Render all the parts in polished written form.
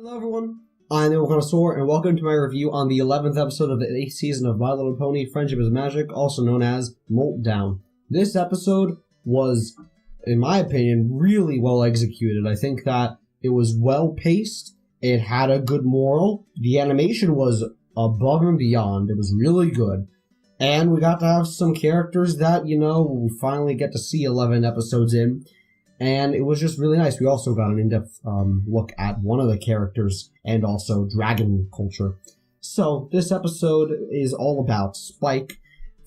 Hello everyone, I'm the Connoisseur, and welcome to my review on the 11th episode of the 8th season of My Little Pony Friendship is Magic, also known as Molt Down. This episode was, in my opinion, really well executed. I think that it was well paced, it had a good moral, the animation was above and beyond, it was really good, and we got to have some characters that, we finally get to see 11 episodes in. And it was just really nice. We also got an in-depth look at one of the characters and also dragon culture. So this episode is all about Spike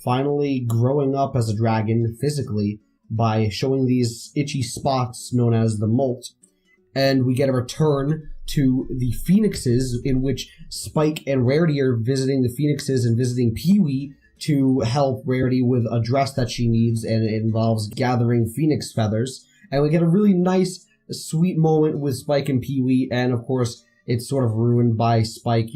finally growing up as a dragon physically by showing these itchy spots known as the Molt. And we get a return to the Phoenixes, in which Spike and Rarity are visiting the Phoenixes and visiting Pee-wee to help Rarity with a dress that she needs, and it involves gathering phoenix feathers. And we get a really nice, sweet moment with Spike and Pee-wee, and of course, it's sort of ruined by Spike,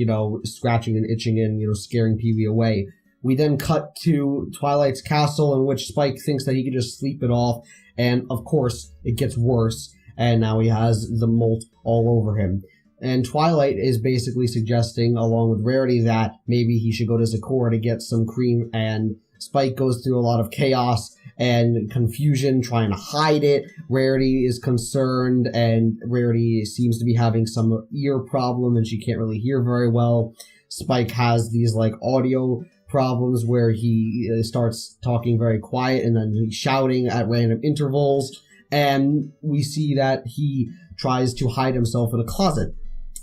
scratching and itching and, scaring Pee-wee away. We then cut to Twilight's castle, in which Spike thinks that he can just sleep it off, and of course, it gets worse, and now he has the Molt all over him. And Twilight is basically suggesting, along with Rarity, that maybe he should go to Zecora to get some cream, and Spike goes through a lot of chaos and confusion trying to hide it. Rarity is concerned, and Rarity seems to be having some ear problem and she can't really hear very well. Spike has these audio problems where he starts talking very quiet and then he's shouting at random intervals, and we see that he tries to hide himself in a closet.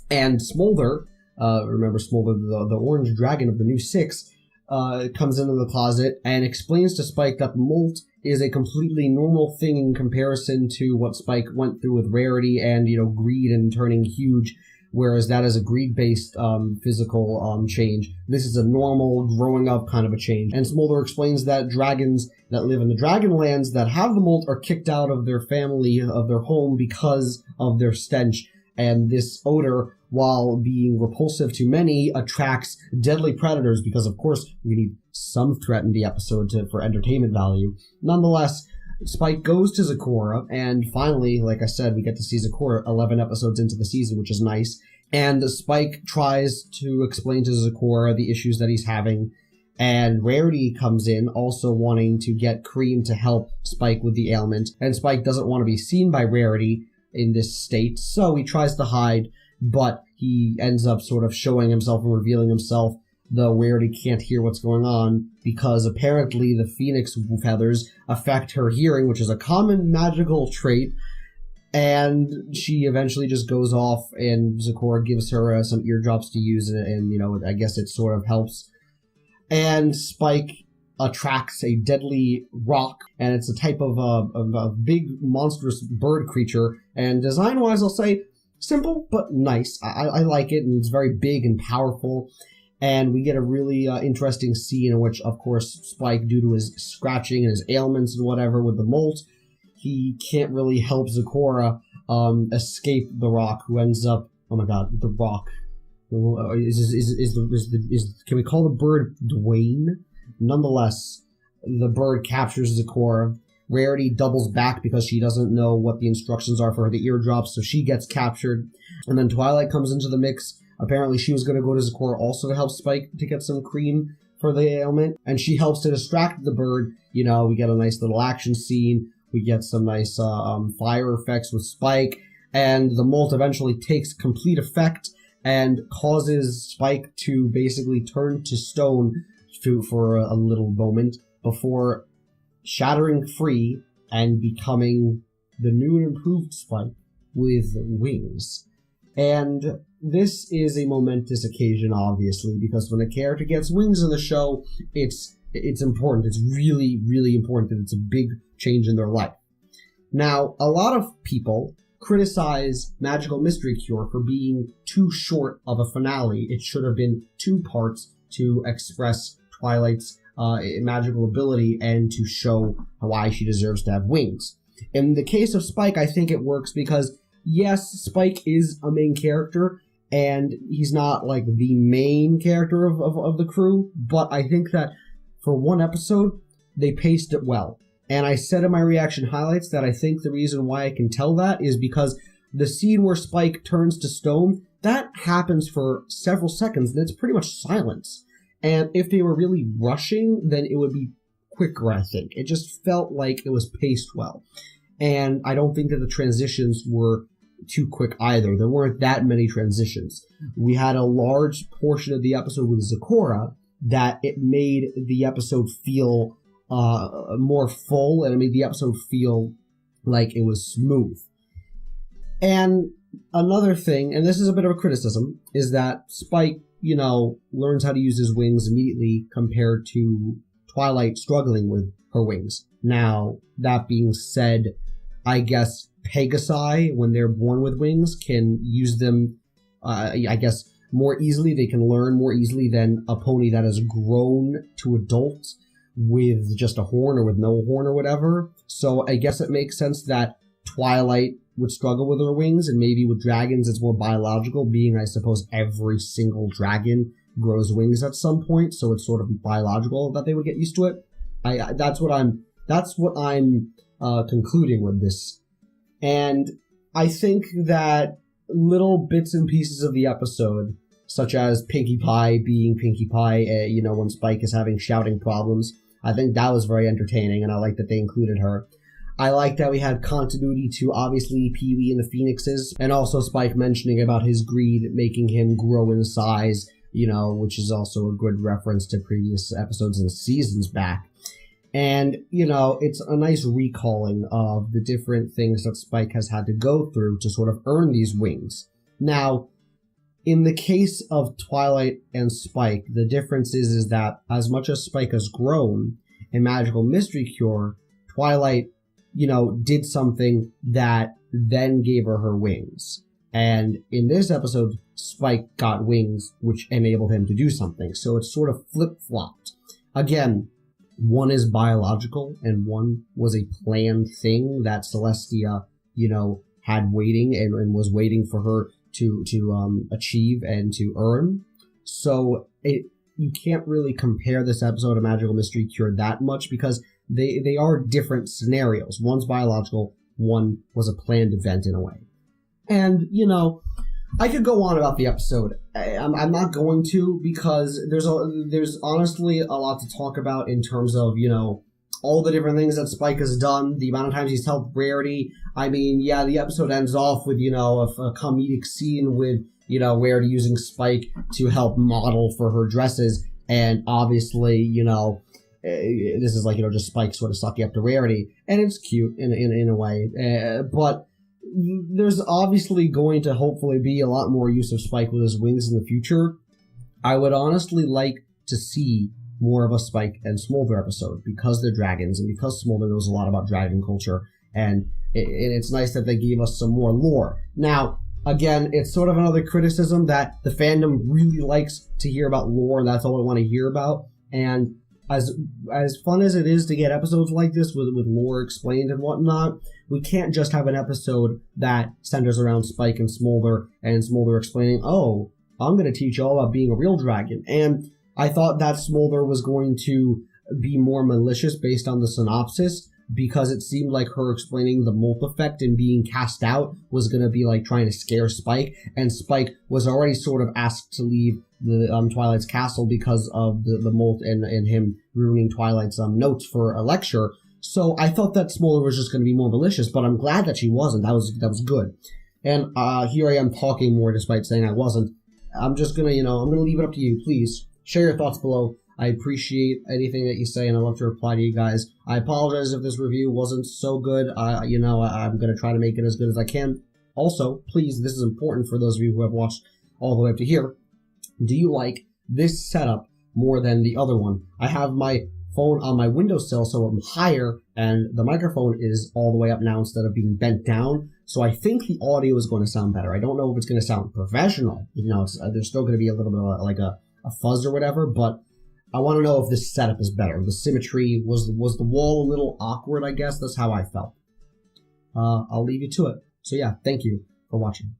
And Smolder, remember Smolder, the orange dragon of the new 6, comes into the closet and explains to Spike that Molt is a completely normal thing in comparison to what Spike went through with Rarity and, greed and turning huge, whereas that is a greed-based physical change. This is a normal, growing up kind of a change. And Smolder explains that dragons that live in the Dragonlands that have the Molt are kicked out of their family, of their home, because of their stench. And this odor, while being repulsive to many, attracts deadly predators because, of course, we need some threat in the episode for entertainment value. Nonetheless, Spike goes to Zecora, and finally, like I said, we get to see Zecora 11 episodes into the season, which is nice. And Spike tries to explain to Zecora the issues that he's having, and Rarity comes in, also wanting to get cream to help Spike with the ailment. And Spike doesn't want to be seen by Rarity in this state, so he tries to hide, but he ends up sort of showing himself and revealing himself, though Rarity can't hear what's going on, because apparently the phoenix feathers affect her hearing, which is a common magical trait, and she eventually just goes off, and Zecora gives her some eardrops to use, and I guess it sort of helps. And Spike attracts a deadly rock, and it's a type of a big monstrous bird creature, and design-wise I'll say simple but nice. I like it, and it's very big and powerful, and we get a really interesting scene in which, of course, Spike, due to his scratching and his ailments and whatever with the Molt, he can't really help Zecora escape the rock, who ends up, oh my god, the rock. Can we call the bird Dwayne? Nonetheless, the bird captures Zecora. Rarity doubles back because she doesn't know what the instructions are for the eardrops, so she gets captured. And then Twilight comes into the mix. Apparently she was going to go to Zecora also to help Spike to get some cream for the ailment, and she helps to distract the bird. We get a nice little action scene. We get some nice fire effects with Spike, and the Molt eventually takes complete effect and causes Spike to basically turn to stone for a little moment before shattering free and becoming the new and improved Spike with wings. And this is a momentous occasion, obviously, because when a character gets wings in the show, it's important. It's really, really important that it's a big change in their life. Now, a lot of people criticize Magical Mystery Cure for being too short of a finale. It should have been 2 parts to express Twilight's magical ability and to show why she deserves to have wings. In the case of Spike, I think it works because, yes, Spike is a main character, and he's not, the main character of the crew, but I think that for one episode, they paced it well. And I said in my reaction highlights that I think the reason why I can tell that is because the scene where Spike turns to stone, that happens for several seconds, and it's pretty much silence. And if they were really rushing, then it would be quicker, I think. It just felt like it was paced well. And I don't think that the transitions were too quick either. There weren't that many transitions. We had a large portion of the episode with Zecora that it made the episode feel more full, and it made the episode feel like it was smooth. And another thing, and this is a bit of a criticism, is that Spike, learns how to use his wings immediately compared to Twilight struggling with her wings. Now, that being said, I guess Pegasi, when they're born with wings, can use them, more easily. They can learn more easily than a pony that has grown to adult with just a horn or with no horn or whatever. So I guess it makes sense that Twilight would struggle with her wings, and maybe with dragons it's more biological, being I suppose every single dragon grows wings at some point, so it's sort of biological that they would get used to it. That's what I'm concluding with this. And I think that little bits and pieces of the episode, such as Pinkie Pie being Pinkie Pie, when Spike is having shouting problems, I think that was very entertaining, and I like that they included her. I like that we had continuity to, obviously, Pee-wee and the Phoenixes, and also Spike mentioning about his greed making him grow in size, which is also a good reference to previous episodes and seasons back. And, it's a nice recalling of the different things that Spike has had to go through to sort of earn these wings. Now, in the case of Twilight and Spike, the difference is that as much as Spike has grown in Magical Mystery Cure, Twilight, did something that then gave her wings. And in this episode, Spike got wings, which enabled him to do something. So it's sort of flip-flopped. Again, one is biological, and one was a planned thing that Celestia, had waiting and was waiting for her to achieve and to earn. So you can't really compare this episode of Magical Mystery Cure that much, because they are different scenarios. One's biological, one was a planned event in a way. And, I could go on about the episode. I'm not going to, because there's honestly a lot to talk about in terms of, all the different things that Spike has done, the amount of times he's helped Rarity. I mean, yeah, the episode ends off with, a comedic scene with, Rarity using Spike to help model for her dresses, and obviously, this is like, just Spike sort of sucking up to Rarity, and it's cute in a way, but there's obviously going to hopefully be a lot more use of Spike with his wings in the future. I would honestly like to see more of a Spike and Smolder episode, because they're dragons, and because Smolder knows a lot about dragon culture, and it's nice that they gave us some more lore. Now, again, it's sort of another criticism that the fandom really likes to hear about lore, and that's all we want to hear about, and as fun as it is to get episodes like this with lore explained and whatnot, we can't just have an episode that centers around Spike and Smolder explaining, oh, I'm going to teach you all about being a real dragon. And I thought that Smolder was going to be more malicious based on the synopsis, because it seemed like her explaining the Molt effect and being cast out was going to be like trying to scare Spike, and Spike was already sort of asked to leave the Twilight's castle because of the Molt and him ruining Twilight's notes for a lecture. So I thought that Smolder was just going to be more malicious, but I'm glad that she wasn't. That was good. And here I am talking more despite saying I wasn't. I'm just going to, I'm going to leave it up to you. Please share your thoughts below. I appreciate anything that you say, and I love to reply to you guys. I apologize if this review wasn't so good. I'm going to try to make it as good as I can. Also, please, this is important for those of you who have watched all the way up to here. Do you like this setup more than the other one? I have my phone on my windowsill, so I'm higher, and the microphone is all the way up now instead of being bent down. So I think the audio is going to sound better. I don't know if it's going to sound professional. There's still going to be a little bit of like a fuzz or whatever, but I want to know if this setup is better. The symmetry, was the wall a little awkward, I guess? That's how I felt. I'll leave you to it. So yeah, thank you for watching.